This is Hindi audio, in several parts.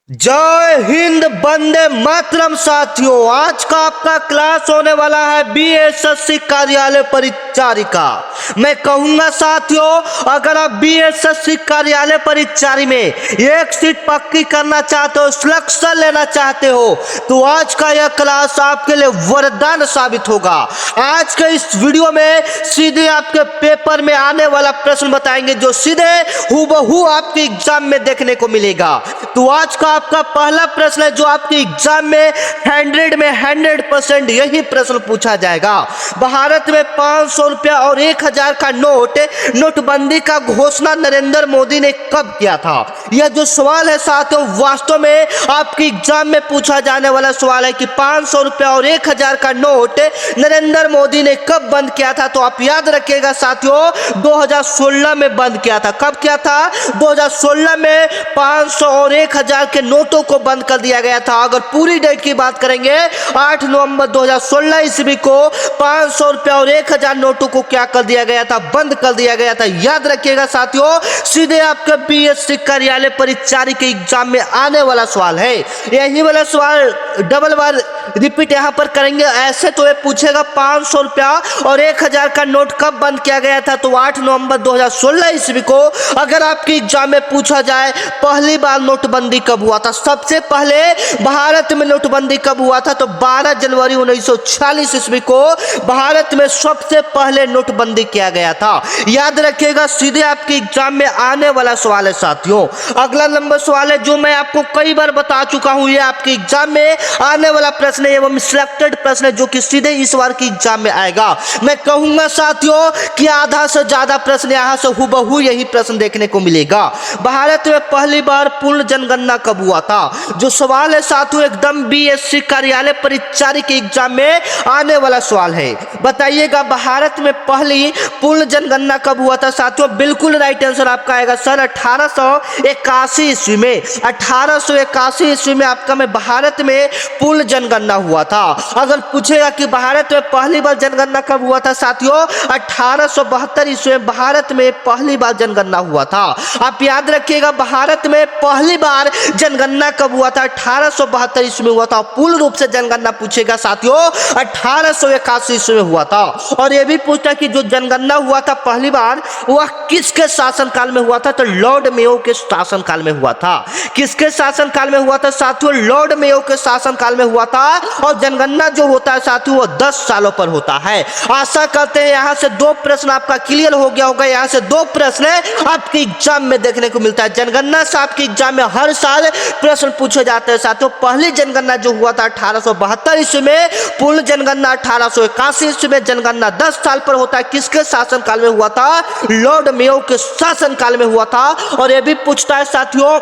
जय हिंद, वंदे मातरम। साथियों, आज का आपका क्लास होने वाला है बीएसएससी कार्यालय परिचारिका। मैं कहूंगा साथियों, अगर आप बीएसएससी कार्यालय परिचारी में एक सीट पक्की करना चाहते हो, सिलेक्शन लेना चाहते हो, तो आज का यह क्लास आपके लिए वरदान साबित होगा। आज के इस वीडियो में सीधे आपके पेपर में आने वाला प्रश्न बताएंगे, जो सीधे हूबहू आपके एग्जाम में देखने को मिलेगा। तो आज का आपका पहला प्रश्न है, जो आपके एग्जाम में 100% यही प्रश्न पूछा जाएगा। भारत में 500 रुपया और 1000 का नोटबंदी का घोषणा नरेंद्र मोदी ने कब किया था? यह जो सवाल है साथियों, वास्तव में आपके एग्जाम में पूछा जाने वाला सवाल है कि 500 रुपया और 1000 का नोट नरेंद्र मोदी ने कब बंद किया था। तो आप याद रखिएगा साथियों, 2016 में बंद किया था। कब किया था? 2016 में 500 और 1000 के नोटों को बंद कर दिया गया था। अगर पूरी डेट की बात करेंगे, 8 नवंबर 2016 ईस्वी को 500 रुपया और 1000 नोटों को क्या कर दिया गया था? बंद कर दिया गया था। याद रखिएगा साथियों, सीधे आपके बीएससी कार्यालय परिचारी के एग्जाम में आने वाला सवाल है। यही वाला सवाल डबल बार रिपीट यहां पर करेंगे। ऐसे तो ये पूछेगा 500 रुपया और 1000 का नोट कब बंद किया गया था, तो 8 नवंबर 2016 ईस्वी को। अगर आपके एग्जाम में पूछा जाए पहली बार नोटबंदी कब हुआ था, सबसे पहले भारत में नोटबंदी कब हुआ था, तो 12 जनवरी 1946 ईस्वी को भारत में सबसे पहले नोटबंदी किया गया था। याद रखिएगा, सीधे आपके एग्जाम में आने वाला सवाल है साथियों। अगला नंबर सवाल है, जो मैं आपको कई बार बता चुका हूं, ये आपके एग्जाम में आने वाला प्रश्न है एवं सिलेक्टेड प्रश्न है, जो कि सीधे इस बार के एग्जाम में आएगा। मैं कहूंगा साथियों कि आधा से ज्यादा प्रश्न यहां से हूबहू यही प्रश्न देखने को मिलेगा। भारत में पहली बार पूर्ण जनगणना कब हुआ था? जो सवाल है साथियों, एकदम बीएससी कार्यालय परिचारी के एग्जाम में आने वाला सवाल है। बताइएगा, भारत में पहली पूर्ण जनगणना कब हुआ था साथियों? बिल्कुल राइट आंसर आपका आएगा सर 1881 ईस्वी में। 1881 ईस्वी में आपका में भारत में पूर्ण जनगणना हुआ था। अगर पूछेगा कि भारत में पहली बार जनगणना कब हुआ था साथियों, 1872 ईस्वी में भारत में पहली बार जनगणना हुआ था। आप याद रखिएगा, भारत में पहली बार जनगणना कब हुआ था? 1872 ईस्वी में हुआ था। पूर्ण रूप से जनगणना पूछेगा साथियों, 1881 ईस्वी में हुआ था। और यह भी पूछता कि जो जनगणना हुआ था पहली बार, वह किसके शासनकाल में हुआ था? तो लॉर्ड मेयो के शासनकाल में हुआ था। किसके शासनकाल में हुआ था साथियों? लॉर्ड मेयो के शासनकाल में हुआ था। और जनगणना जो होता है साथियों, वो 10 सालों पर होता है। आशा करते हैं यहां से 2 प्रश्न आपका क्लियर हो गया होगा। यहां से 2 प्रश्न आपके एग्जाम में देखने को मिलता है। जनगणना से आपके एग्जाम में हर साल प्रश्न पूछे जाते हैं साथियों। पहली जनगणना जो हुआ था 1872 ईस्वी में, पूर्ण जनगणना 1881 ईस्वी में। जनगणना 10 साल पर होता है। किसके शासनकाल में हुआ था? लॉर्ड मेयो के शासनकाल में हुआ था। और यह भी पूछता है साथियों,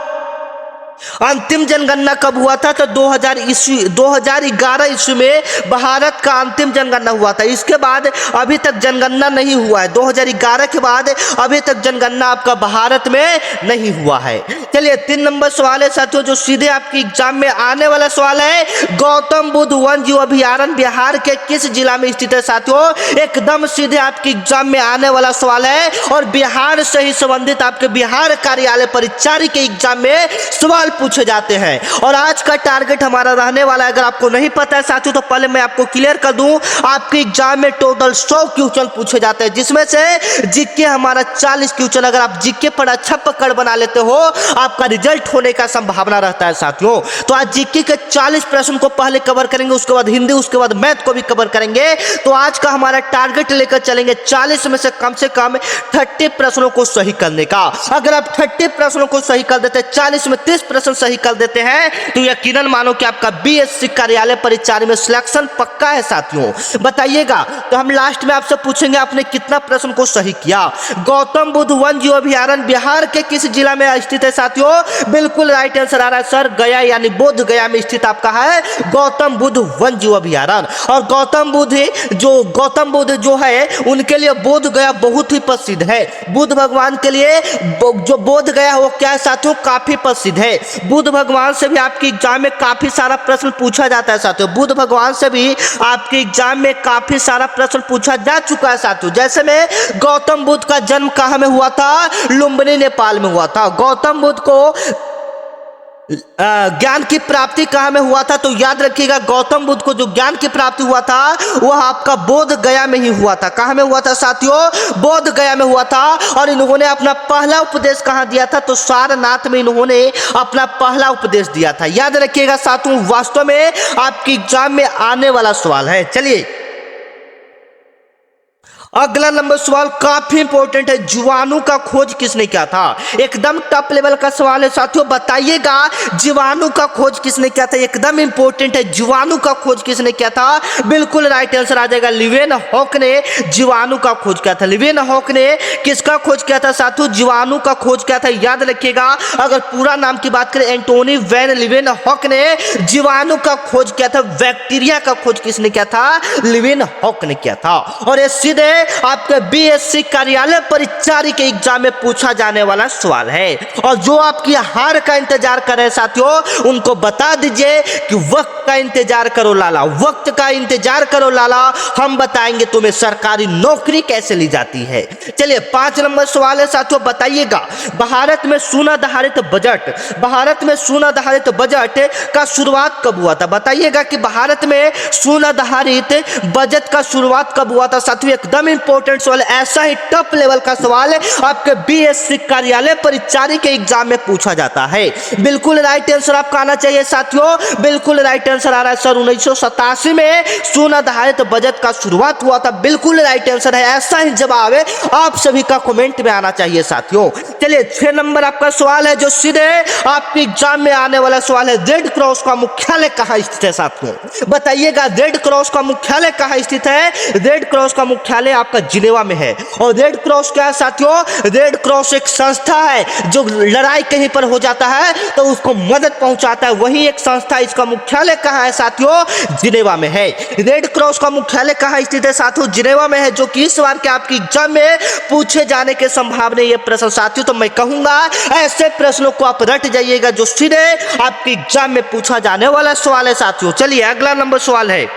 अंतिम जनगणना कब हुआ था? तो 2011 ईस्वी में भारत का अंतिम जनगणना हुआ था। इसके बाद अभी तक जनगणना नहीं हुआ है। 2011 के बाद अभी तक जनगणना आपका भारत में नहीं हुआ है। चलिए 3 नंबर सवाल है साथियों, जो सीधे आपके एग्जाम में आने वाला सवाल है। गौतम बुद्ध वन्य जीव अभयारण्य बिहार के किस जिला में स्थित है साथियों? एकदम सीधे आपके एग्जाम में आने वाला सवाल है। और बिहार से ही संबंधित आपके बिहार कार्यालय परिचारी के एग्जाम में सवाल पूछे जाते हैं। और आज का टारगेट हमारा रहने वाला है, अगर आपको नहीं पता है साथियों, तो पहले मैं आपको क्लियर कर दूं, आपके एग्जाम में टोटल 100 क्वेश्चन पूछे जाते हैं, जिसमें से जीके हमारा 40 क्वेश्चन। अगर आप जीके पर अच्छा पकड़ बना लेते हो, आपका रिजल्ट होने का संभावना रहता है साथियों। तो आज जीके के 40 प्रश्न को पहले कवर करेंगे, उसके बाद हिंदी, उसके बाद मैथ को भी कवर करेंगे। तो आज का हमारा टारगेट लेकर चलेंगे 40 में से कम 30 प्रश्नों को सही करने का। अगर आप 30 प्रश्नों को सही कर देते, 40 में 30 प्रश्न सही कर देते हैं, तो यकीनन मानो कि आपका बीएससी कार्यालय परिचारी में सिलेक्शन पक्का है साथियों। बताइएगा, तो हम लास्ट में आपसे पूछेंगे आपने कितना प्रश्न को सही किया। गौतम बुद्ध वन्य जीव अभयारण्य बिहार के किस जिला में स्थित है साथियों? बिल्कुल राइट आंसर आ रहा है सर, गया, यानी बोध गया में स्थित आपका है गौतम बुद्ध वन्य जीव अभयारण्य। और गौतम बुद्ध जो है, उनके लिए बोध गया बहुत ही प्रसिद्ध है। बुद्ध भगवान के लिए जो बोध गया वो क्या है साथियों? काफी प्रसिद्ध है। बुद्ध भगवान से भी आपके एग्जाम में काफी सारा प्रश्न पूछा जाता है साथियों। बुद्ध भगवान से भी आपके एग्जाम में काफी सारा प्रश्न पूछा जा चुका है साथियों। जैसे में गौतम बुद्ध का जन्म कहाँ में हुआ था? लुम्बिनी नेपाल में हुआ था। गौतम बुद्ध को ज्ञान की प्राप्ति कहाँ में हुआ था? तो याद रखिएगा, गौतम बुद्ध को जो ज्ञान की प्राप्ति हुआ था वह आपका बोध गया में ही हुआ था। कहाँ में हुआ था साथियों? बोध गया में हुआ था। और इन्होंने अपना पहला उपदेश कहाँ दिया था? तो सारनाथ में इन्होंने अपना पहला उपदेश दिया था। याद रखिएगा साथियों, वास्तव में आपकी एग्जाम में आने वाला सवाल है। चलिए अगला नंबर सवाल काफी इंपॉर्टेंट है। जीवाणु का खोज किसने किया था? एकदम टॉप लेवल का सवाल है साथियों। बताइएगा जीवाणु का खोज किसने किया था? एकदम इंपॉर्टेंट है। जीवाणु का खोज किसने किया था? बिल्कुल राइट आंसर आ जाएगा, लिवेन हॉक ने जीवाणु का खोज किया था। लिवेन हॉक ने किसका खोज किया था साथियों? जीवाणु का खोज किया था। याद रखिएगा, अगर पूरा नाम की बात करें, एंटोनी वैन लिवेन हॉक ने जीवाणु का खोज किया था। बैक्टीरिया का खोज किसने किया था? लिवेन हॉक ने किया था। और ये सीधे आपके बीएससी कार्यालय परिचारी के एग्जाम में पूछा जाने वाला सवाल है। और जो आपकी हार का इंतजार कर रहे साथियों, उनको बता दीजिए कि वक्त का इंतजार करो लाला, वक्त का इंतजार करो लाला, हम बताएंगे तुम्हें सरकारी नौकरी कैसे ली जाती है। चलिए 5 नंबर सवाल है साथियों। बताइएगा भारत में शून्याधारित बजट, भारत में शून्याधारित बजट का शुरुआत कब हुआ था? बताइएगा कि भारत में शून्याधारित बजट का शुरुआत कब हुआ था साथियों। एकदम इंपॉर्टेंट सवाल, ऐसा ही टॉप लेवल का सवाल आपके बीएससी कार्यालय परिचारी के एग्जाम में पूछा जाता है। बिल्कुल राइट आंसर आपका आना चाहिए साथियों। बिल्कुल राइट आंसर आ रहा है सर, 1987 में शून्याधारित बजट का शुरुआत हुआ था। बिल्कुल राइट आंसर है, ऐसा ही जवाब है आप सभी का कमेंट में आना चाहिए साथियों। चलिए 6 नंबर आपका सवाल है जो सीधे आपके एग्जाम में आने वाला सवाल है। रेड क्रॉस का मुख्यालय कहां स्थित है साथियों? बताइएगा रेड क्रॉस का मुख्यालय कहां स्थित है? रेड क्रॉस का मुख्यालय आपका जिनेवा में है। और रेड क्रॉस क्या है साथियों? रेड क्रॉस एक संस्था है जो लड़ाई कहीं पर हो जाता है तो उसको मदद पहुंचाता है, वही एक संस्था। इसका मुख्यालय कहां है साथियों? जिनेवा में है। रेड क्रॉस का मुख्यालय कहां स्थित है साथियों? जिनेवा में है, जो कि इस बार के आपकी एग्जाम में पूछे जाने के संभावना ये प्रश्न साथियों। तो मैं कहूंगा ऐसे प्रश्नों को आप रट जाइएगा जो सीधे आपके एग्जाम में पूछा जाने वाला सवाल है साथियों। चलिए अगला नंबर सवाल है।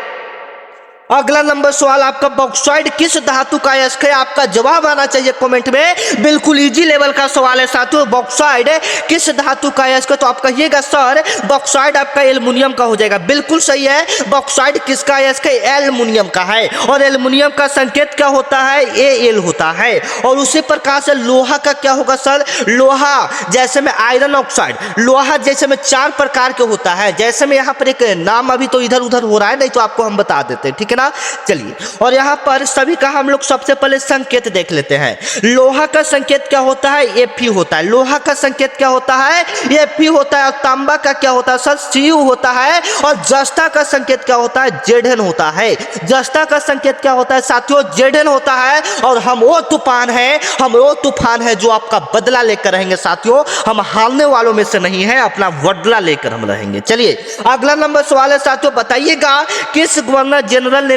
अगला नंबर सवाल आपका बॉक्साइड किस धातु का अयस्क है? आपका जवाब आना चाहिए कमेंट में। बिल्कुल इजी लेवल का सवाल है साथियों। बॉक्साइड किस धातु का अयस्क है? तो आप कहिएगा सर बॉक्साइड आपका एल्युमिनियम का हो जाएगा। बिल्कुल सही है, बॉक्साइड किसका अयस्क है? एल्युमिनियम का है। और एल्युमिनियम का संकेत क्या होता है? Al होता है। और उसी प्रकार से लोहा का क्या होगा सर? लोहा जैसे में आयरन ऑक्साइड, लोहा जैसे में 4 प्रकार के होता है। जैसे में यहाँ पर एक नाम अभी तो इधर उधर हो रहा है, नहीं तो आपको हम बता देते हैं, ठीक है ना। चलिए और यहाँ पर सभी का हम लोग सबसे पहले संकेत देख लेते हैं। लोहा का संकेत क्या होता है? Fe होता है। लोहा का संकेत क्या होता है? Fe होता है। और तांबा का क्या होता है सर? Cu होता है। और जस्ता का संकेत क्या होता है? Zn होता है। जस्ता का संकेत क्या होता है साथियों? Zn होता है। और हम वो तूफान है, हम वो तूफान है जो आपका बदला लेकर रहेंगे साथियों। हम हारने वालों में से नहीं है, अपना बदला लेकर हम रहेंगे। चलिए अगला नंबर सवाल है साथियों। बताइएगा किस गवर्नर जनरल ने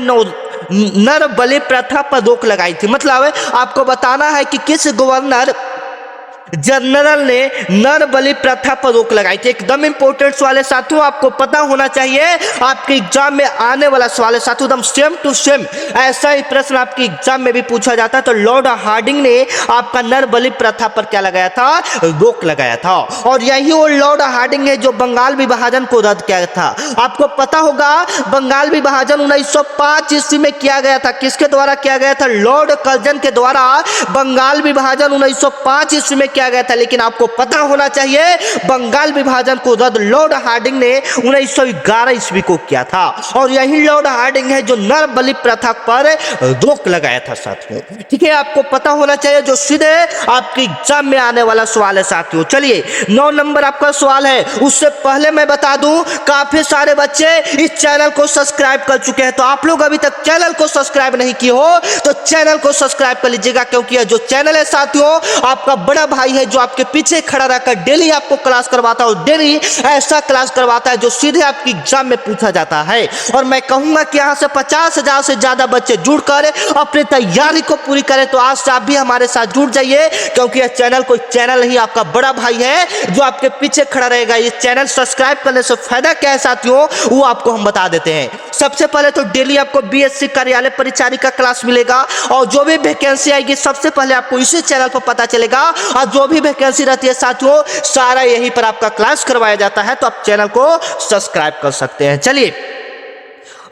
नर बलि प्रथा पर रोक लगाई थी? मतलब आपको बताना है कि किस गवर्नर जनरल ने नर बलि प्रथा पर रोक लगाई थी। एकदम इंपॉर्टेंट सवाल है साथियों, आपको पता होना चाहिए। आपके एग्जाम में आने वाला सवाल है साथियों, एकदम सेम टू सेम ऐसा ही प्रश्न आपके एग्जाम में भी पूछा जाता है। तो लॉर्ड हार्डिंग ने आपका नर बलि प्रथा पर क्या लगाया था? रोक लगाया था। और यही वो लॉर्ड हार्डिंग है जो बंगाल विभाजन को रद्द किया था। आपको पता होगा बंगाल विभाजन 1905 ईस्वी में किया गया था। किसके द्वारा किया गया था? लॉर्ड कर्जन के द्वारा बंगाल विभाजन 1905 ईस्वी में किया गया था। लेकिन आपको पता होना चाहिए बंगाल विभाजन को रद्द लॉर्ड हार्डिंग ने 1911 ईस्वी को किया था। और यही लॉर्ड हार्डिंग है जो नर बलि प्रथा पर रोक लगाया था साथियों। ठीक है, आपको पता होना चाहिए जो सीधे आपके एग्जाम में आने वाला सवाल है साथियों। चलिए 9 नंबर आपका सवाल है। उससे पहले मैं बता दूं काफी सारे बच्चे इस चैनल को सब्सक्राइब कर चुके हैं, तो आप लोग अभी तक चैनल को सब्सक्राइब नहीं किए हो तो चैनल को सब्सक्राइब कर लीजिएगा। क्योंकि यह जो चैनल है साथियों आपका बड़ा भाई है जो आपके पीछे खड़ा रहकर डेली आपको क्लास करवाता है। और डेली ऐसा क्लास करवाता है जो सीधे आपकी एग्जाम में पूछा जाता है। और मैं कहूंगा कि यहाँ से 50,000 से ज्यादा बच्चे जुड़कर अपनी तैयारी को पूरी करें। तो आज से आप भी हमारे साथ जुड़ जाइए, क्योंकि यह चैनल कोई चैनल नहीं, आपका बड़ा भाई है जो आपके पीछे खड़ा रहेगा। ये चैनल सब्सक्राइब करने से फायदा क्या है साथियों, वो आपको हम बता देते हैं। सबसे पहले तो डेली आपको बीएससी कार्यालय परिचारी का क्लास मिलेगा और जो भी वैकेंसी आएगी सबसे पहले आपको इसी चैनल पर पता चलेगा। और जो भी वैकेंसी रहती है साथियों सारा यहीं पर आपका क्लास करवाया जाता है, तो आप चैनल को सब्सक्राइब कर सकते हैं। चलिए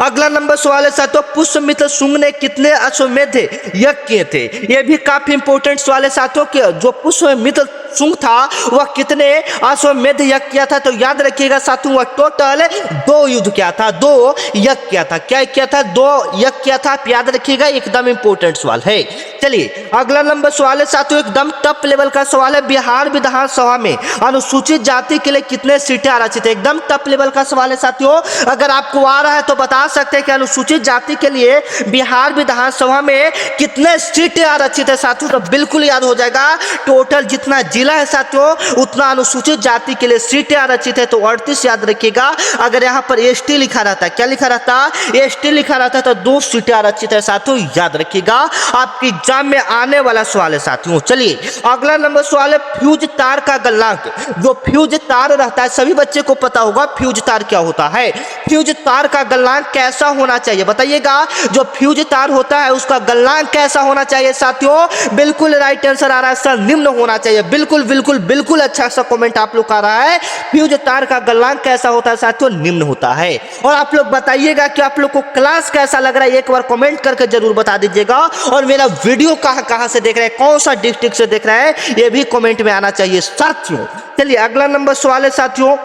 अगला नंबर सवाल है साथियों, पुष्यमित्र शुंग ने कितने अश्वमेध यज्ञ किए थे? यह भी काफी इंपोर्टेंट सवाल है साथियों कि जो पुष्यमित्र शुंग था वह कितने अश्वमेध यज्ञ किया था? तो याद रखिएगा साथियों वह टोटल 2 युद्ध किया था, 2 यज्ञ किया था। क्या किया था? 2 यज्ञ किया था। आप याद रखिएगा, एकदम इंपोर्टेंट सवाल है। चलिए अगला नंबर सवाल है साथियों, एकदम टॉप लेवल का सवाल है, बिहार विधानसभा में अनुसूचित जाति के लिए कितने सीटें आरक्षित है? एकदम टॉप लेवल का सवाल है साथियों। अगर आपको आ रहा है तो बता सकते हैं कि अनुसूचित जाति के लिए बिहार विधानसभा में कितने सीटें आरक्षित है साथियों? तो बिल्कुल याद हो जाएगा, टोटल जितना जिला है साथियों उतना अनुसूचित जाति के लिए सीटें आरक्षित है, तो 38 याद रखिएगा। अगर यहाँ पर एसटी लिखा रहता, क्या लिखा रहता? एसटी लिखा रहता तो 2 सीटें आरक्षित है साथियों, याद रखिएगा। आपकी एग्जाम में आने वाला सवाल है साथियों। चलिए अगला नंबर सवाल है, फ्यूज तार का गलनांक। जो फ्यूज तार रहता है सभी बच्चे को पता होगा फ्यूज तार क्या होता है। फ्यूज तार का गलनांक कैसा होना चाहिए बताइएगा? जो फ्यूज तार होता है उसका गलनांक कैसा होना चाहिए साथियों? बिल्कुल राइट आंसर आ रहा है सर, निम्न होना चाहिए। बिल्कुल बिल्कुल बिल्कुल अच्छा सा कमेंट आप लोग आ रहा है। फ्यूज तार का गलनांक कैसा होता है साथियों? निम्न होता है। और आप लोग बताइएगा कि आप लोग को क्लास कैसा लग रहा है, एक बार कमेंट करके जरूर बता दीजिएगा। और मेरा वीडियो कहां से देख रहे हैं, कौन सा डिस्ट्रिक्ट से देख रहे हैं, ये भी कमेंट में आना चाहिए साथियों। चलिए अगला नंबर सवाल है साथियों,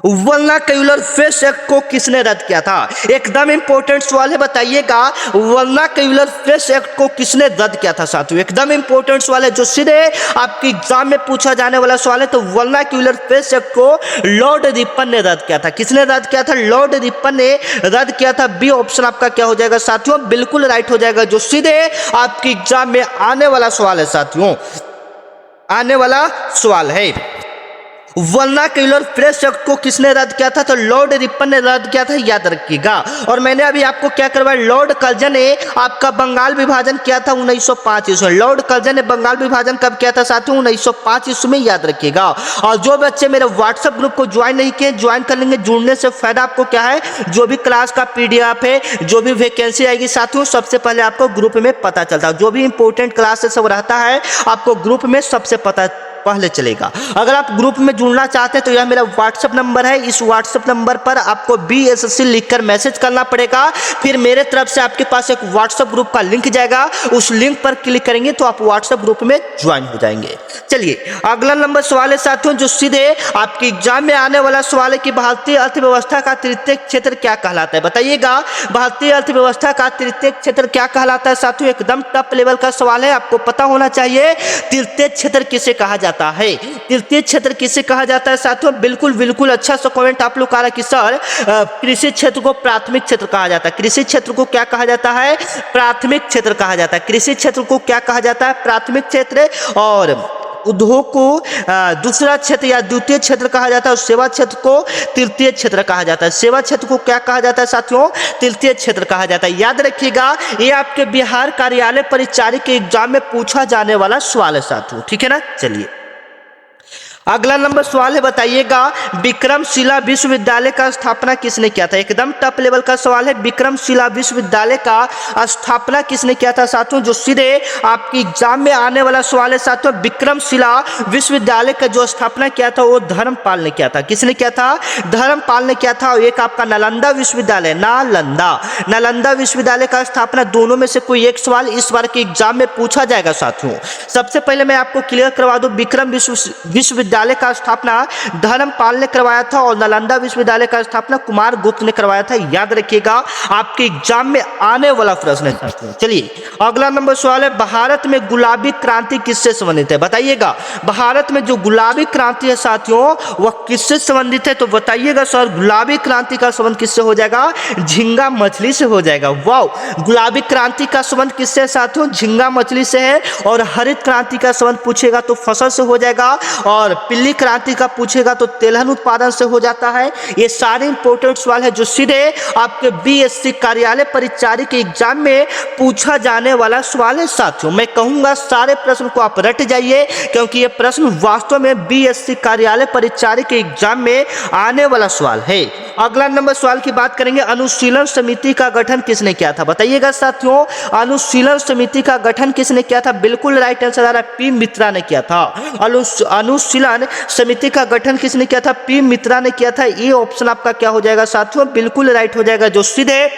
वर्नाक्यूलर फ्रेश एक्ट को किसने रद्द किया था? एकदम इंपॉर्टेंट सवाल है, बताइएगा वर्नाक्यूलर फ्रेश एक्ट को किसने रद्द किया था साथियों? एकदम इंपॉर्टेंट सवाल है जो सीधे आपके एग्जाम में पूछा जाने वाला सवाल है। तो वर्नाक्यूलर फ्रेश एक्ट को लॉर्ड रिपन ने रद्द किया था। किसने रद्द किया था? लॉर्ड रिपन ने रद्द किया था। बी ऑप्शन आपका क्या हो जाएगा साथियों? बिल्कुल राइट हो जाएगा, जो सीधे आपके एग्जाम में आने वाला सवाल है साथियों, आने वाला सवाल है। वर्नाक्यूलर फ्रेश एक्ट को किसने रद्द किया था? तो लॉर्ड रिपन ने रद्द किया था, याद रखिएगा। और मैंने अभी आपको क्या करवाया, लॉर्ड कर्जन ने आपका बंगाल विभाजन किया था 1905 ईस्वी में। लॉर्ड कर्जन ने बंगाल विभाजन कब किया था साथियों? 1905 ईस्वी में, याद रखिएगा। और जो बच्चे मेरे व्हाट्सएप ग्रुप को ज्वाइन नहीं किए, ज्वाइन कर लेंगे। जुड़ने से फायदा आपको क्या है, जो भी क्लास का पीडीएफ है, जो भी वैकेंसी आएगी साथियों सबसे पहले आपको ग्रुप में पता चलता है। जो भी इंपॉर्टेंट क्लासेस सब रहता है आपको ग्रुप में सबसे पता पहले चलेगा। अगर आप ग्रुप में जुड़ना चाहते हैं तो यह मेरा व्हाट्सएप नंबर है। इस व्हाट्सएप नंबर पर आपको बीएसएससी लिखकर मैसेज करना पड़ेगा। फिर मेरे तरफ से आपके पास एक व्हाट्सएप ग्रुप का लिंक जाएगा, उस लिंक पर क्लिक करेंगे तो आप व्हाट्सएप ग्रुप में ज्वाइन हो जाएंगे। चलिए अगला नंबर सवाल है साथियों, जो सीधे आपके एग्जाम में आने वाला सवाल है कि भारतीय अर्थव्यवस्था का तृतीय क्षेत्र क्या कहलाता है? बताइएगा भारतीय अर्थव्यवस्था का तृतीय क्षेत्र क्या कहलाता है साथियों? एकदम टॉप लेवल का सवाल है, आपको पता होना चाहिए। तृतीय क्षेत्र किसे कहा जाता है? तृतीय क्षेत्र किसे कहा जाता है साथियों? बिल्कुल बिल्कुल अच्छा सा कमेंट आप लोग आ रहा है कि सर कृषि क्षेत्र को प्राथमिक क्षेत्र कहा जाता है। कृषि क्षेत्र को क्या कहा जाता है? प्राथमिक क्षेत्र कहा जाता है। कृषि क्षेत्र को क्या कहा जाता है? प्राथमिक क्षेत्र। और उद्योग को दूसरा क्षेत्र या द्वितीय क्षेत्र कहा जाता है, और सेवा क्षेत्र को तृतीय क्षेत्र कहा जाता है। सेवा क्षेत्र को क्या कहा जाता है साथियों? तृतीय क्षेत्र कहा जाता है, याद रखिएगा। ये आपके बिहार कार्यालय परिचारी के एग्जाम में पूछा जाने वाला सवाल है साथियों, ठीक है ना। चलिए अगला नंबर सवाल है, बताइएगा विक्रमशिला विश्वविद्यालय का स्थापना किसने किया था? एकदम टॉप लेवल का सवाल है। विक्रमशिला विश्वविद्यालय का स्थापना किसने किया था साथियों? जो सीधे आपके एग्जाम में आने वाला सवाल है साथियों। विक्रमशिला विश्वविद्यालय का जो स्थापना किया था वो धर्मपाल ने किया था। किसने किया था? धर्मपाल ने किया था। और एक आपका नालंदा विश्वविद्यालय, नालंदा विश्वविद्यालय का स्थापना, दोनों में से कोई एक सवाल इस बार के एग्जाम में पूछा जाएगा साथियों। सबसे पहले मैं आपको क्लियर करवा दूं, विक्रम विश्वविद्यालय का स्थापना धर्मपाल ने करवाया था और नालंदा विश्वविद्यालय का स्थापना कुमार गुप्त ने करवाया था, याद रखिएगा। आपके एग्जाम में आने वाला प्रश्न है। चलिए अगला नंबर सवाल है, भारत में गुलाबी क्रांति किससे संबंधित है? बताइएगा भारत में जो गुलाबी क्रांति है साथियों वह किससे संबंधित है? तो बताइएगा सर गुलाबी क्रांति का संबंध किससे हो जाएगा? झींगा मछली से हो जाएगा। वाह, गुलाबी क्रांति का संबंध किससे साथियों? झींगा मछली से है। और हरित क्रांति का संबंध पूछेगा तो फसल से हो जाएगा। और पीली क्रांति का पूछेगा तो तेलहन उत्पादन से हो जाता है। ये सारे इंपॉर्टेंट सवाल है जो सीधे आपके बीएससी कार्यालय परिचारी के एग्जाम में पूछा जाने वाला सवाल है साथियों। मैं कहूंगा सारे प्रश्न को आप रट जाइए, क्योंकि ये प्रश्न वास्तव में बीएससी कार्यालय परिचारी के एग्जाम में आने वाला सवाल है। अगला नंबर सवाल की बात करेंगे, अनुशीलन समिति का गठन किसने किया था? बताइएगा साथियों, अनुशीलन समिति का गठन किसने किया था? बिल्कुल राइट आंसर आ रहा है, पी मित्रा ने किया था। अनुशीलन समिति का गठन किसने किया था? पी मित्रा ने किया था। ये ऑप्शन आपका क्या हो जाएगा साथियों? बिल्कुल राइट हो जाएगा, जो सीधे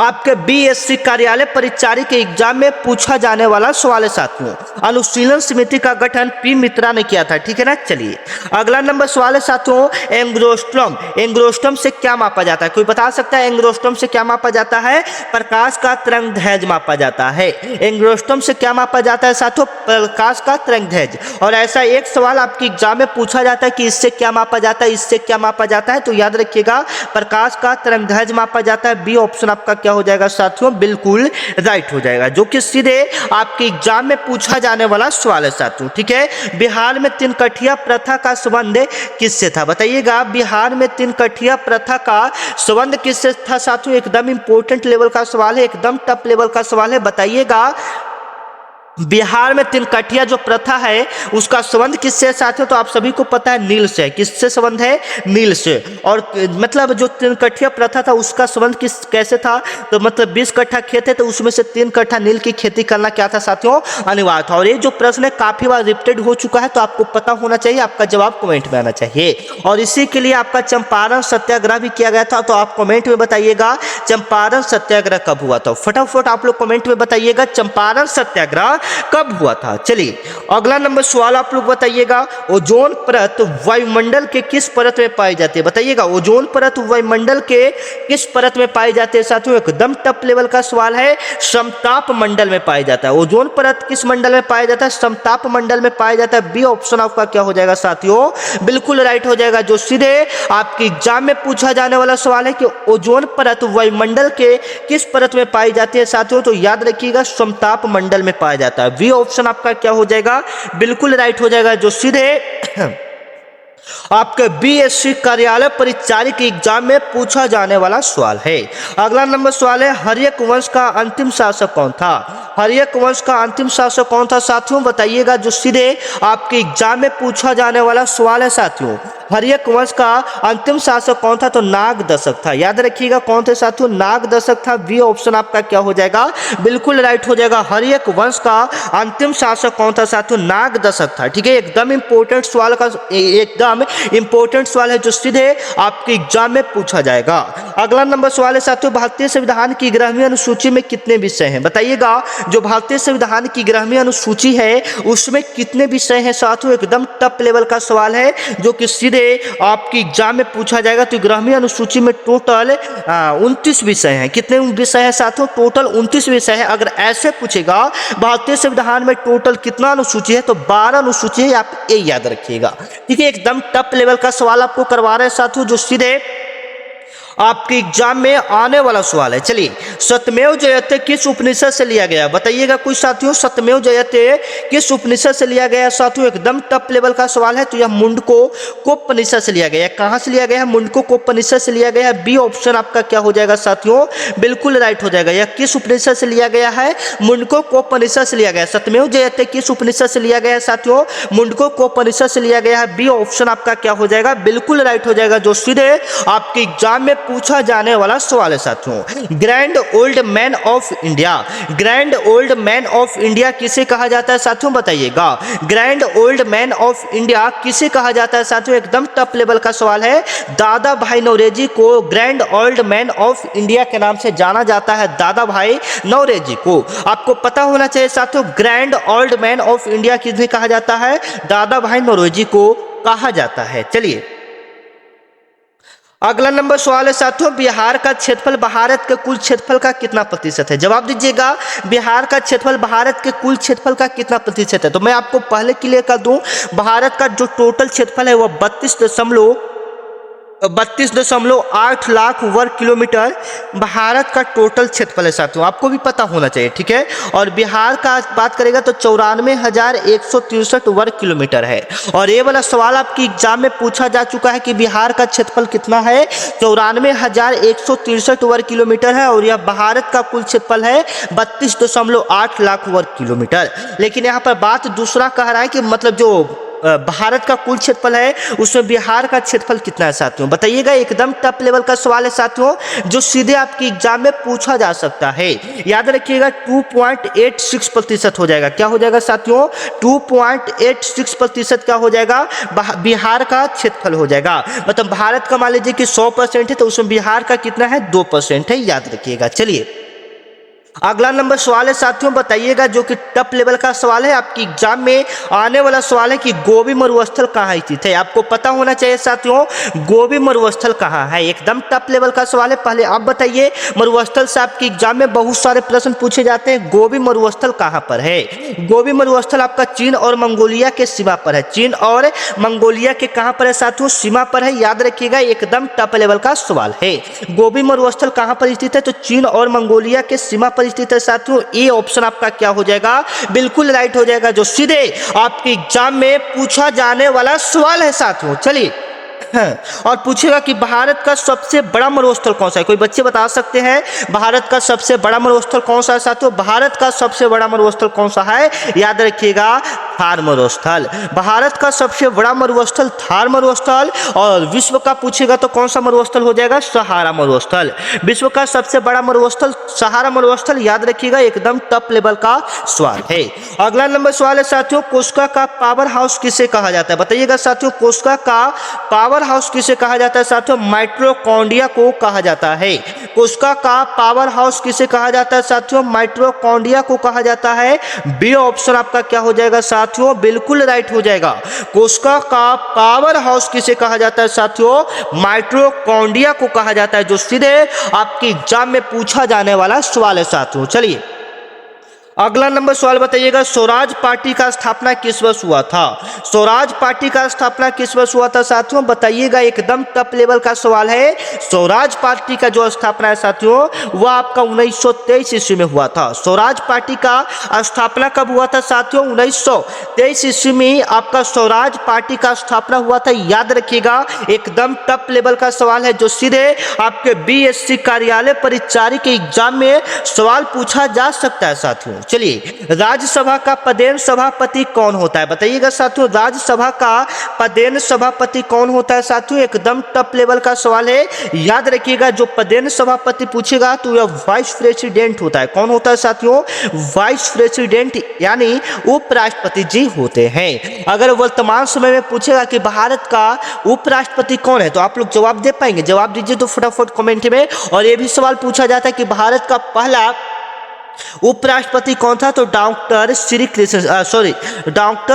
आपके बीएससी कार्यालय परिचारी के एग्जाम में पूछा जाने वाला सवाल है साथियों। अनुशीलन समिति का गठन पी मित्रा ने किया था, ठीक है ना। चलिए अगला नंबर सवाल है साथियों, एंग्स्ट्रॉम। एंग्स्ट्रॉम से क्या मापा जाता है? कोई बता सकता है एंग्स्ट्रॉम से क्या मापा जाता है? प्रकाश का तरंगदैर्घ्य मापा जाता है। एंग्स्ट्रॉम से क्या मापा जाता है साथियों? प्रकाश का तरंगदैर्घ्य। और ऐसा एक सवाल आपके एग्जाम में पूछा जाता है कि इससे क्या मापा जाता है, इससे क्या मापा जाता है, तो याद रखिएगा प्रकाश का तरंगदैर्घ्य मापा जाता है। बी ऑप्शन आपका क्या हो जाएगा साथियों? बिल्कुल राइट हो जाएगा, जो कि सीधे आपके एग्जाम में पूछा जाने वाला सवाल है साथियों, ठीक है। बिहार में तीन कठिया प्रथा का संबंध किससे था? बताइएगा, बिहार में तीन कठिया प्रथा का संबंध किससे था साथियों? एकदम इंपॉर्टेंट लेवल का सवाल है, एकदम टफ लेवल का सवाल है। बताइएगा, बिहार में तीन कठिया जो प्रथा है उसका संबंध किससे साथियों? तो आप सभी को पता है नील से। किससे संबंध है? नील से। और मतलब जो तीन कठिया प्रथा था उसका संबंध कैसे था? तो मतलब 20 कट्ठा खेत है तो उसमें से 3 कट्ठा नील की खेती करना क्या था साथियों? अनिवार्य था। और ये जो प्रश्न है काफी बार रिपीटेड हो चुका है, तो आपको पता होना चाहिए, आपका जवाब कमेंट में आना चाहिए। और इसी के लिए आपका चंपारण सत्याग्रह भी किया गया था, तो आप कमेंट में बताइएगा चंपारण सत्याग्रह कब हुआ था। फटाफट आप लोग कमेंट में बताइएगा चंपारण सत्याग्रह कब हुआ था। चलिए अगला नंबर सवाल आप लोग बताइएगा, ओजोन परत वायुमंडल के किस परत में पाई जाती है? बताइएगा, ओजोन परत वायुमंडल के किस परत में पाई जाती है साथियों? एकदम टफ लेवल का सवाल है। समताप मंडल में पाया जाता है। ओजोन परत किस मंडल में पाया जाता है? समताप मंडल में पाया जाता है। बी ऑप्शन आपका क्या हो जाएगा साथियों? बिल्कुल राइट हो जाएगा, जो सीधे आपके एग्जाम में पूछा जाने वाला सवाल है कि ओजोन परत वायुमंडल के किस परत में पाई जाती है साथियों? तो याद रखिएगा समताप मंडल में पाया जाता है। बी ऑप्शन आपका क्या हो जाएगा? बिल्कुल राइट हो जाएगा, जो सीधे आपके बीएससी कार्यालय परिचारी के एग्जाम में पूछा जाने वाला सवाल है। अगला नंबर सवाल है, हर्यक वंश का अंतिम शासक कौन था? हर्यक वंश का अंतिम शासक कौन था साथियों? बताइएगा, जो सीधे आपके एग्जाम में पूछा जाने वाला सवाल है साथियों। हर्यक वंश का अंतिम शासक कौन था? तो नागदशक था। याद रखिएगा कौन थे साथियों? नागदशक था। बी ऑप्शन आपका क्या हो जाएगा? बिल्कुल राइट हो जाएगा। हर्यक वंश का अंतिम शासक कौन था साथियों? नागदशक था, ठीक है। एकदम इंपॉर्टेंट सवाल का एकदम इंपॉर्टेंट सवाल है, जो सीधे आपके एग्जाम में पूछा जाएगा। अगला नंबर सवाल है साथियों, भारतीय संविधान की 11वीं अनुसूची में कितने विषय हैं? बताइएगा, जो भारतीय संविधान की 11वीं अनुसूची है उसमें कितने विषय हैं साथियों? एकदम टफ लेवल का सवाल है, जो कि सीधे आपके एग्जाम में पूछा जाएगा। तो 11वीं अनुसूची में टोटल 29 विषय हैं। कितने विषय हैं साथियों? टोटल 29 विषय है। अगर ऐसे पूछेगा भारतीय संविधान में टोटल कितना अनुसूची है, तो 12 अनुसूची है, आप ये याद रखिएगा, ठीक है। एकदम टफ लेवल का सवाल आपको करवा रहे हैं साथियों, जो सीधे आपके एग्जाम में आने वाला सवाल है। चलिए, सत्यमेव जयते किस उपनिषद से लिया गया? बताइएगा कोई साथियों, सत्यमेव जयते किस उपनिषद से लिया गया साथियों? एकदम टफ लेवल का सवाल है। तो यह मुंडको कोपनिषद से लिया गया है। कहां से लिया गया है? मुंडको कोपनिषद से लिया गया है। बी ऑप्शन आपका क्या हो जाएगा साथियों? बिल्कुल राइट हो जाएगा। यह किस उपनिषद से लिया गया है? मुंडको कोपनिषद से लिया गया है। सत्यमेव जयते किस उपनिषद से लिया गया है साथियों? मुंडको कोपनिषद से लिया गया है। बी ऑप्शन आपका क्या हो जाएगा? बिल्कुल राइट हो जाएगा, जो सीधे आपके एग्जाम में पूछा जाने वाला सवाल है साथियों। Grand old man of India, grand old man of India किसे कहा जाता है साथियों? बताइएगा, grand old man of India किसे कहा जाता है साथियों? एकदम टफ लेवल का सवाल है। दादा भाई नौरोजी को grand old man of India के नाम से जाना जाता है। दादा भाई नौरोजी को आपको पता होना चाहिए साथियों, grand old man of India किसे कहा जाता है? दादा भाई नौरोजी को कहा जाता है। चलिए अगला नंबर सवाल है साथियों, बिहार का क्षेत्रफल भारत के कुल क्षेत्रफल का कितना प्रतिशत है? जवाब दीजिएगा, बिहार का क्षेत्रफल भारत के कुल क्षेत्रफल का कितना प्रतिशत है? तो मैं आपको पहले क्लियर कर दूं, भारत का जो टोटल क्षेत्रफल है वह 32.5 32.8 लाख वर्ग किलोमीटर भारत का टोटल क्षेत्रफल है साथियों, आपको भी पता होना चाहिए, ठीक है। और बिहार का बात करेगा तो 94,163 वर्ग किलोमीटर है। और ये वाला सवाल आपकी एग्जाम में पूछा जा चुका है कि बिहार का क्षेत्रफल कितना है, 94,163 वर्ग किलोमीटर है। और यह भारत का कुल क्षेत्रफल है 32.8 लाख वर्ग किलोमीटर। लेकिन यहाँ पर बात दूसरा कह रहा है कि मतलब जो भारत का कुल क्षेत्रफल है उसमें बिहार का क्षेत्रफल कितना है साथियों, बताइएगा। एकदम टफ लेवल का सवाल है साथियों, जो सीधे आपकी एग्जाम में पूछा जा सकता है। याद रखिएगा 2.86% हो जाएगा। क्या हो जाएगा साथियों, 2.86% क्या हो जाएगा, बिहार का क्षेत्रफल हो जाएगा। मतलब भारत का मान लीजिए कि 100% है तो उसमें बिहार का कितना है, 2% है, याद रखिएगा। चलिए अगला नंबर सवाल है साथियों, बताइएगा, जो कि टफ लेवल का सवाल है, आपकी एग्जाम में आने वाला सवाल है कि गोबी मरुस्थल कहाँ स्थित है। आपको पता होना चाहिए साथियों गोबी मरुस्थल कहाँ है, एकदम टफ लेवल का सवाल है। पहले आप बताइए, मरुस्थल से आपकी एग्जाम में बहुत सारे प्रश्न पूछे जाते हैं, गोबी मरुस्थल कहाँ पर है। गोबी मरुस्थल आपका चीन और मंगोलिया के सीमा पर है। चीन और मंगोलिया के कहाँ पर है साथियों, सीमा पर है, याद रखिएगा, एकदम टफ लेवल का सवाल है। गोबी मरुस्थल कहाँ पर स्थित है, तो चीन और मंगोलिया के सीमा पर स्थित है साथियों। ए ऑप्शन आपका क्या हो जाएगा, बिल्कुल राइट हो जाएगा, जो सीधे आपके एग्जाम में पूछा जाने वाला सवाल है साथियों। चलिए और पूछेगा कि भारत का सबसे बड़ा मरुस्थल कौन सा है, कोई बच्चे बता सकते हैं भारत का सबसे बड़ा मरुस्थल कौन सा है साथियों। भारत का सबसे बड़ा मरुस्थल कौन सा है, याद रखिएगा थार मरुस्थल। भारत का सबसे बड़ा मरुस्थल थार मरुस्थल। और विश्व का पूछेगा तो कौन सा मरुस्थल हो जाएगा, सहारा मरुस्थल। विश्व का सबसे बड़ा मरुस्थल सहारा मरुस्थल, याद रखिएगा, एकदम टफ लेवल का सवाल है। अगला नंबर सवाल है साथियों, कोस्का का पावर हाउस किसे कहा जाता है, बताइएगा साथियों। कोस्का का पावर हाउस किसे कहा जाता है साथियों, माइटोकॉन्ड्रिया को कहा जाता है। कोस्का का पावर हाउस किसे कहा जाता है साथियों, माइटोकॉन्ड्रिया को कहा जाता है। बी ऑप्शन आपका क्या हो जाएगा साथियों, बिल्कुल राइट हो जाएगा। कोस्का का पावर हाउस किसे कहा जाता है साथियों, माइटोकॉन्ड्रिया को कहा जाता है, जो सीधे आपके एग्जाम में पूछा जाने वाला सवाल है साथियों। चलिए अगला नंबर सवाल बताइएगा, स्वराज पार्टी का स्थापना किस वर्ष हुआ था। स्वराज पार्टी का स्थापना किस वर्ष हुआ था साथियों, बताइएगा, एकदम टफ लेवल का सवाल है। स्वराज पार्टी का जो स्थापना है साथियों वह आपका 1923 ईस्वी में हुआ था। स्वराज पार्टी का स्थापना कब हुआ था साथियों, 1923 ईस्वी में आपका स्वराज पार्टी का स्थापना हुआ था, याद रखिएगा, एकदम टफ लेवल का सवाल है, जो सीधे आपके बीएससी कार्यालय परिचारी के एग्जाम में सवाल पूछा जा सकता है साथियों। चलिए राज्यसभा का पदेन सभापति कौन होता है, बताइएगा साथियों। राज्यसभा का पदेन सभापति कौन होता है साथियों, एकदम टफ लेवल का सवाल है, याद रखिएगा। जो पदेन सभापति पूछेगा तो यह वाइस प्रेसिडेंट होता है। कौन होता है साथियों, वाइस प्रेसिडेंट, यानी उपराष्ट्रपति जी होते हैं। अगर वर्तमान समय में पूछेगा कि भारत का उपराष्ट्रपति कौन है तो आप लोग जवाब दे पाएंगे, जवाब दीजिए तो फटाफट कमेंट में। और यह भी सवाल पूछा जाता है कि भारत का पहला उपराष्ट्रपति कौन था, तो डॉक्टर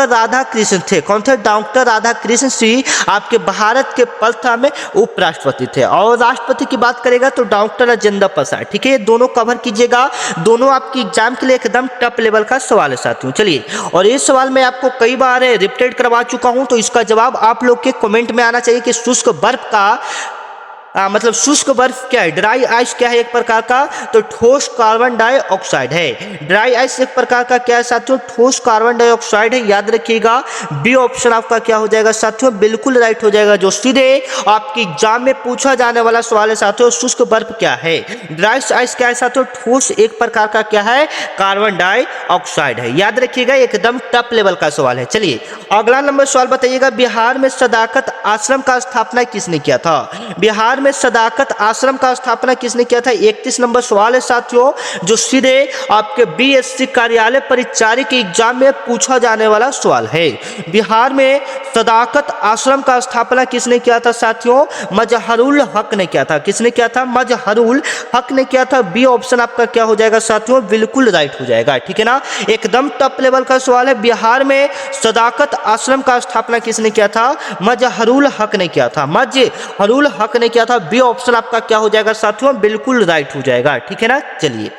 राधा कृष्ण थे। कौन थे, डॉक्टर राधा कृष्ण श्री आपके भारत के प्रथम उपराष्ट्रपति थे। और राष्ट्रपति की बात करेगा तो डॉक्टर राजेंद्र प्रसाद। ठीक है, दोनों कवर कीजिएगा, दोनों आपकी एग्जाम के लिए एकदम टफ लेवल का सवाल है साथियों। चलिए, और ये सवाल मैं आपको कई बार रिपीट करवा चुका हूं, तो इसका जवाब आप लोग के कमेंट में आना चाहिए कि शुष्क बर्फ का मतलब शुष्क बर्फ क्या है, ड्राई आइस क्या है एक प्रकार का, तो ठोस कार्बन डाइऑक्साइड है। ड्राई आइस एक प्रकार का क्या है साथियों, ठोस कार्बन डाइऑक्साइड है, याद रखिएगा। बी ऑप्शन आपका क्या हो जाएगा साथियों, बिल्कुल राइट हो जाएगा, जो सीधे आपके एग्जाम में पूछा जाने वाला सवाल है साथियों। शुष्क बर्फ क्या है, ड्राई आइस क्या है साथियों, ठोस एक प्रकार का क्या है, कार्बन डाइऑक्साइड है, याद रखिएगा, एकदम टफ लेवल का सवाल है। चलिए अगला नंबर सवाल बताइएगा, बिहार में सदाकत आश्रम का स्थापना किसने किया था। बिहार में सदाकत आश्रम का स्थापना किसने किया था, 31 नंबर सवाल है साथियों, जो सीधे आपके बीएससी कार्यालय परिचारी के एग्जाम में पूछा जाने वाला सवाल है। बिहार में सदाकत आश्रम का स्थापना किसने किया था साथियों, मजहरुल हक ने किया था। किसने किया था, मजहरुल हक ने किया था। बी ऑप्शन आपका क्या हो जाएगा साथियों, बिल्कुल राइट हो जाएगा। ठीक है ना, एकदम टफ लेवल का सवाल है। बिहार में सदाकत आश्रम का स्थापना किसने किया था, मजहरुल हक ने किया था। मजहरुल हक ने किया था। बी ऑप्शन आपका क्या हो जाएगा साथियों, बिल्कुल राइट हो जाएगा। ठीक है ना, चलिए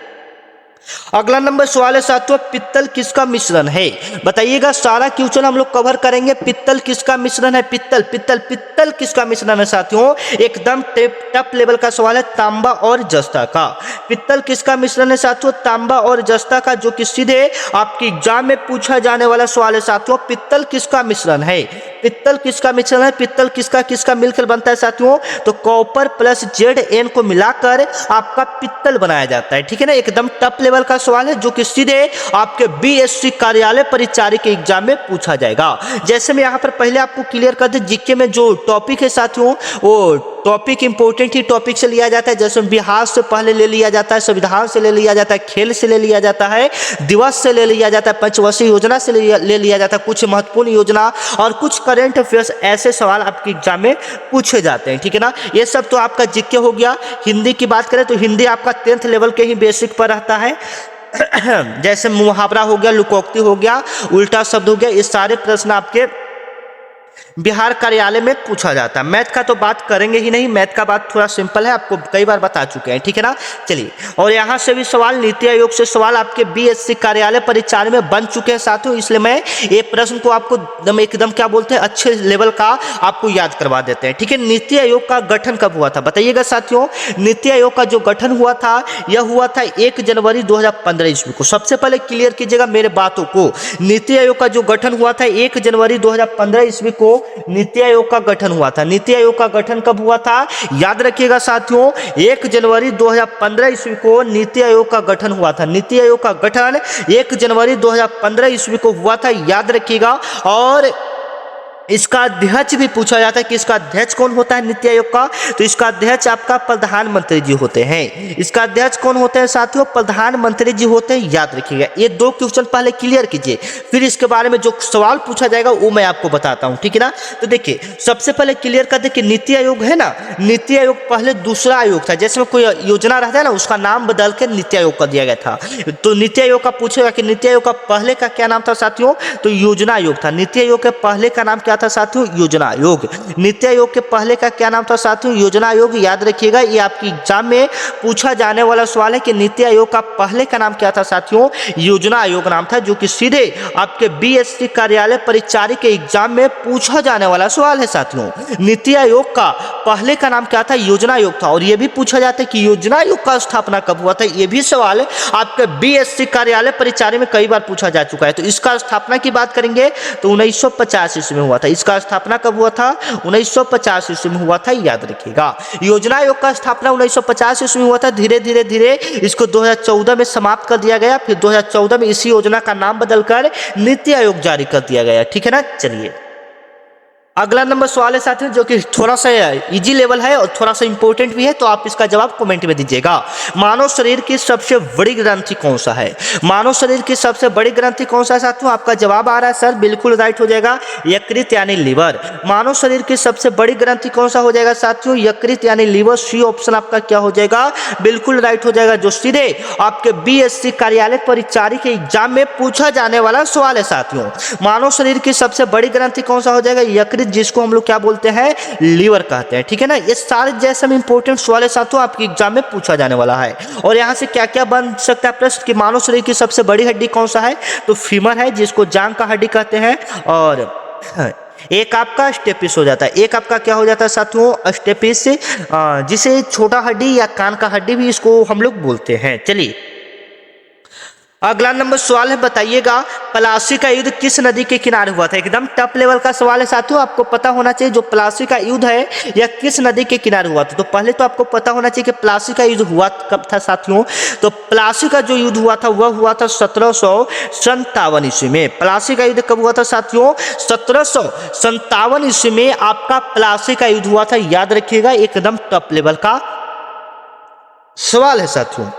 अगला नंबर सवाल है साथियों, पित्तल किसका मिश्रण है? बताइएगा, सारा क्वेश्चन हम लोग कवर करेंगे। पित्तल किसका मिश्रण है? पित्तल पित्तल पित्तल किसका मिश्रण है साथियों? एकदम टफ लेवल का सवाल है, तांबा और जस्ता का। पित्तल किसका मिश्रण है साथियों? तांबा और जस्ता का, जो कि सीधे आपके एग्जाम में पूछा जाने वाला सवाल है साथियों। पित्तल किसका मिश्रण है? पित्तल किसका मिश्रण है? पित्तल किसका किसका मिलकर बनता है साथियों? तो कॉपर प्लस Zn को मिलाकर आपका पित्तल बनाया जाता है। ठीक है ना, एकदम टफ लेवल का सवाल है, जो कि सीधे आपके बीएससी कार्यालय परिचारी के एग्जाम में पूछा जाएगा। जैसे मैं यहाँ पर पहले आपको क्लियर कर दूं, जीके में जो टॉपिक है साथियों, वो टॉपिक इंपोर्टेंट ही टॉपिक से लिया जाता है। जैसे बिहार से पहले ले लिया जाता है, संविधान से ले लिया जाता है, खेल से ले लिया जाता है, दिवस से ले लिया जाता है, पंचवर्षीय योजना से ले लिया जाता है, कुछ महत्वपूर्ण योजना और कुछ करंट अफेयर्स, ऐसे सवाल आपके एग्जाम में पूछे जाते हैं। ठीक है ना, ये सब तो आपका जीके हो गया। हिंदी की बात करें तो हिंदी आपका 10th लेवल के ही बेसिक पर रहता है। जैसे मुहावरा हो गया, लुकोक्ति हो गया, उल्टा शब्द हो गया, ये सारे प्रश्न आपके बिहार कार्यालय में पूछा जाता है। मैथ का तो बात करेंगे ही नहीं, मैथ का बात थोड़ा सिंपल है, आपको कई बार बता चुके हैं। ठीक है ना, चलिए, और यहाँ से भी सवाल, नीति आयोग से सवाल आपके बीएससी कार्यालय परिचार में बन चुके हैं साथियों, इसलिए मैं ये प्रश्न को आपको एकदम क्या बोलते हैं, अच्छे लेवल का आपको याद करवा देते हैं। ठीक है, नीति आयोग का गठन कब हुआ था? बताइएगा साथियों, नीति आयोग का जो गठन हुआ था, यह हुआ था 1 जनवरी 2015 ईस्वी को। सबसे पहले क्लियर कीजिएगा मेरे बातों को, नीति आयोग का जो गठन हुआ था 1 जनवरी 2015 ईस्वी को नीति आयोग का गठन हुआ था। नीति आयोग का गठन कब हुआ था? याद रखिएगा साथियों, 1 जनवरी 2015 ईस्वी को नीति आयोग का गठन हुआ था। नीति आयोग का गठन 1 जनवरी 2015 ईस्वी को हुआ था, याद रखिएगा। और इसका अध्यक्ष भी पूछा जाता है कि इसका अध्यक्ष कौन होता है नीति आयोग का? तो इसका अध्यक्ष आपका प्रधानमंत्री जी होते हैं। इसका अध्यक्ष कौन होते हैं साथियों? प्रधानमंत्री जी होते हैं, याद रखिएगा। ये 2 क्वेश्चन पहले क्लियर कीजिए, फिर इसके बारे में जो सवाल पूछा जाएगा वो मैं आपको बताता हूं। ठीक है ना, तो देखिए, सबसे पहले क्लियर कर दे कि नीति आयोग है ना, नीति आयोग पहले दूसरा आयोग था। जैसे कोई योजना रहता है ना, उसका नाम बदल के नीति आयोग कर दिया गया था। तो नीति आयोग का पूछेगा कि नीति आयोग का पहले का क्या नाम था साथियों? तो योजना आयोग था। नीति आयोग के पहले का नाम क्या था साथियों? योजना आयोग। नीति आयोग के पहले का क्या नाम था साथियों? योजना आयोग। याद रखिएगा, ये आपकी एग्जाम में पूछा जाने वाला सवाल है कि नीति आयोग का पहले का नाम क्या था साथियों? योजना आयोग नाम था, जो कि सीधे आपके बीएससी कार्यालय परिचारी के एग्जाम में पूछा जाने वाला सवाल है साथियों। नीति आयोग का पहले का नाम क्या था? योजना आयोग था। और यह भी पूछा जाता है कि योजना आयोग का स्थापना कब हुआ था? यह भी सवाल आपके बीएससी कार्यालय परिचारी में कई बार पूछा जा चुका है। तो इसका स्थापना की बात करेंगे तो 1950 ईस्वी में हुआ था। इसका स्थापना कब हुआ था? 1950 ईस्वी में हुआ था, याद रखिएगा। योजना आयोग का स्थापना 1950 ईस्वी में हुआ था। धीरे धीरे धीरे इसको 2014 में समाप्त कर दिया गया, फिर 2014 में इसी योजना का नाम बदलकर नीति आयोग जारी कर दिया गया। ठीक है ना, चलिए, अगला नंबर सवाल है साथियों, जो कि थोड़ा सा इजी लेवल है और थोड़ा सा इंपॉर्टेंट भी है, तो आप इसका जवाब कमेंट में दीजिएगा। मानव शरीर की सबसे बड़ी ग्रंथि कौन सा है? मानव शरीर की सबसे बड़ी ग्रंथि कौन सा है साथियों? आपका जवाब आ रहा है सर, बिल्कुल राइट हो जाएगा, यकृत यानी लीवर। मानव शरीर की सबसे बड़ी ग्रंथि कौन सा हो जाएगा साथियों? यकृत यानी लीवर। सी ऑप्शन आपका क्या हो जाएगा? बिल्कुल राइट हो जाएगा, जो सीधे आपके बीएससी कार्यालय परिचारी के एग्जाम में पूछा जाने वाला सवाल है साथियों। मानव शरीर की सबसे बड़ी ग्रंथि कौन सा हो जाएगा? यकृत, जिसको हम लोग क्या बोलते हैं? लीवर कहते हैं। ठीक है ना, ये सारे जैसे में इंपॉर्टेंट सवाल है साथियों, आपके एग्जाम में पूछा जाने वाला है। और यहाँ से क्या क्या बन सकता है प्रश्न कि मानव शरीर की सबसे बड़ी हड्डी कौन सा है? तो फीमर है, जिसको जांघ का हड्डी कहते हैं। और एक आपका स्टेपिस हो जाता है। एक आपका क्या हो जाता है साथियों? स्टेपिस, जिसे छोटा हड्डी या कान का हड्डी भी इसको हम लोग बोलते हैं। चलिए, अगला नंबर सवाल है, बताइएगा प्लासी का युद्ध किस नदी के किनारे हुआ था? एकदम टफ लेवल का सवाल है साथियों, आपको पता होना चाहिए जो प्लासी का युद्ध है यह किस नदी के किनारे हुआ था। तो पहले तो आपको पता होना चाहिए कि प्लासी का युद्ध हुआ कब था साथियों। तो प्लासी का जो युद्ध हुआ था वह हुआ था 1757 ईस्वी में। प्लासी का युद्ध कब हुआ था साथियों? 1757 ईस्वी में आपका प्लासी का युद्ध हुआ था, याद रखिएगा, एकदम टफ लेवल का सवाल है साथियों।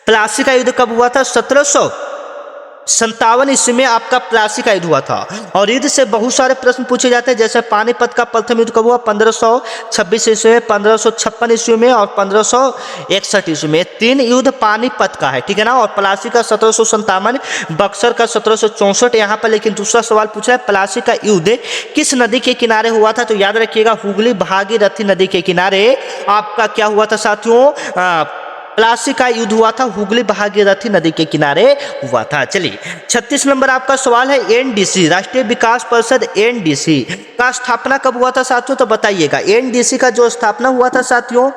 प्लासी का युद्ध कब हुआ था? 1757 ईस्वी में आपका प्लासी का युद्ध हुआ था। और युद्ध से बहुत सारे प्रश्न पूछे जाते हैं, जैसे पानीपत का प्रथम युद्ध कब हुआ? 1526 ईस्वी में, 1556 ईस्वी में और 1561 ईस्वी में। 3 युद्ध पानीपत का है, ठीक है ना। और प्लासी का 1757, बक्सर का 1764 यहाँ पर। लेकिन दूसरा सवाल पूछा है, प्लासी का युद्ध किस नदी के किनारे हुआ था? तो याद रखिएगा, हुगली भागीरथी नदी के किनारे आपका क्या हुआ था साथियों? प्लासी का युद्ध हुआ था, हुगली भागीरथी नदी के किनारे हुआ था। चलिए 36 नंबर आपका सवाल है, एनडीसी राष्ट्रीय विकास परिषद एनडीसी का स्थापना कब हुआ था साथियों, तो बताइएगा। एनडीसी का जो स्थापना हुआ था साथियों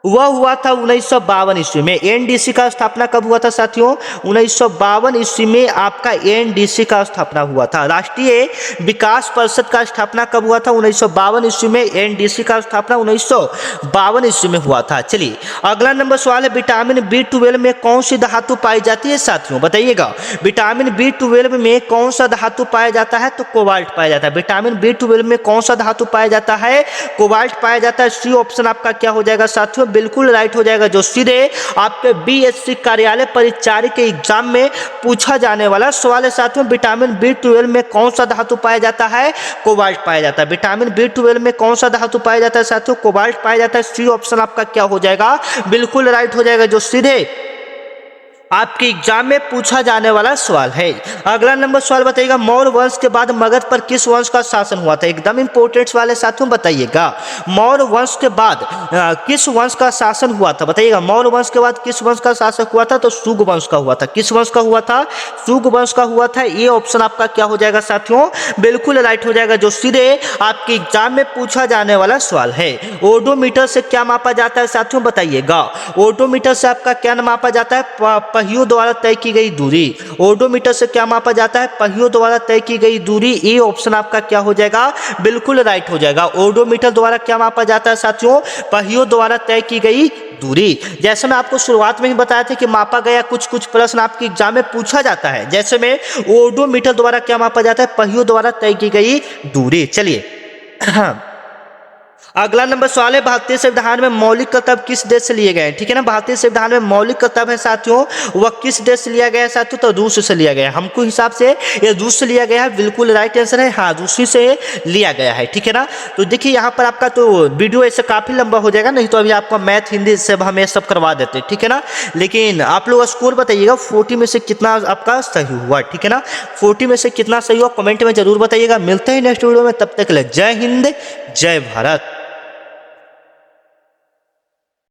वह हुआ था 1952 ईस्वी में। एनडीसी का स्थापना कब हुआ था साथियों, 1952 ईस्वी में आपका एनडीसी का स्थापना हुआ था। राष्ट्रीय विकास परिषद का स्थापना कब हुआ था, 1952 ईस्वी में। एनडीसी का स्थापना 1952 ईस्वी में हुआ था। चलिए अगला नंबर सवाल है, विटामिन बी 12 में कौन सी धातु पाई जाती है साथियों, बताइएगा। विटामिन बी 12 में कौन सा धातु पाया जाता है, तो कोबाल्ट पाया जाता है। विटामिन बी 12 में कौन सा धातु पाया जाता है, कोबाल्ट पाया जाता है। सी ऑप्शन आपका क्या हो जाएगा साथियों, बिल्कुल राइट हो जाएगा, जो सीधे आपके बीएससी कार्यालय परिचारी के एग्जाम में पूछा जाने वाला सवाल है साथियों। विटामिन बी 12 में कौन सा धातु पाया जाता है, कोबाल्ट पाया जाता है। विटामिन बी 12 में कौन सा धातु पाया जाता है साथियों, कोबाल्ट पाया जाता है। सी ऑप्शन आपका क्या हो जाएगा, बिल्कुल राइट हो जाएगा, जो सीधे आपके एग्जाम में पूछा जाने वाला सवाल है। अगला नंबर सवाल बताइएगा, मौर्य वंश के बाद मगध पर किस वंश का शासन हुआ था, एकदम इंपोर्टेंट सवाल है साथियों, बताइएगा। मौर्य वंश के बाद किस वंश का शासन हुआ था, बताइएगा। मौर्य वंश के बाद किस वंश का शासक हुआ था, तो शुग वंश का हुआ था। किस वंश का हुआ था, शुग वंश का हुआ था। ये ऑप्शन आपका क्या हो जाएगा साथियों, बिल्कुल राइट हो जाएगा, जो सीधे आपके एग्जाम में पूछा जाने वाला सवाल है। ओडोमीटर से क्या मापा जाता है साथियों, बताइएगा। ओडोमीटर से आपका क्या मापा जाता है, पहियों द्वारा तय की गई दूरी। ओडोमीटर से क्या मापा जाता है, पहियों द्वारा तय की गई दूरी। ये ऑप्शन आपका क्या हो जाएगा, बिल्कुल राइट हो जाएगा। ओडोमीटर द्वारा क्या मापा जाता है साथियों, पहियों द्वारा तय की गई दूरी। जैसे मैं आपको शुरुआत में ही बताया था कि मापा गया कुछ प्रश्न आपके एग्जाम में पूछा जाता है। जैसे में ओडोमीटर द्वारा क्या मापा जाता है, पहियों द्वारा तय की गई दूरी। चलिए अगला नंबर सवाल है, भारतीय संविधान में मौलिक कर्तव्य किस देश से लिए गए हैं, ठीक है ना। भारतीय संविधान में मौलिक कर्तव्य है साथियों, वह किस देश से लिया गया है साथियों, तो रूस से लिया गया है। हमको हिसाब से ये रूस से लिया गया है, बिल्कुल राइट आंसर है, हाँ रूसी से लिया गया है, ठीक है ना। तो देखिए यहाँ पर आपका तो वीडियो ऐसे काफी लंबा हो जाएगा, नहीं तो अभी आपका मैथ हिंदी से हम ये सब करवा देते, ठीक है ना। लेकिन आप लोग स्कोर बताइएगा 40 में से कितना आपका सही हुआ, ठीक है ना। 40 में से कितना सही हुआ कमेंट में जरूर बताइएगा। मिलते हैं नेक्स्ट वीडियो में, तब तक के लिए जय हिंद जय भारत।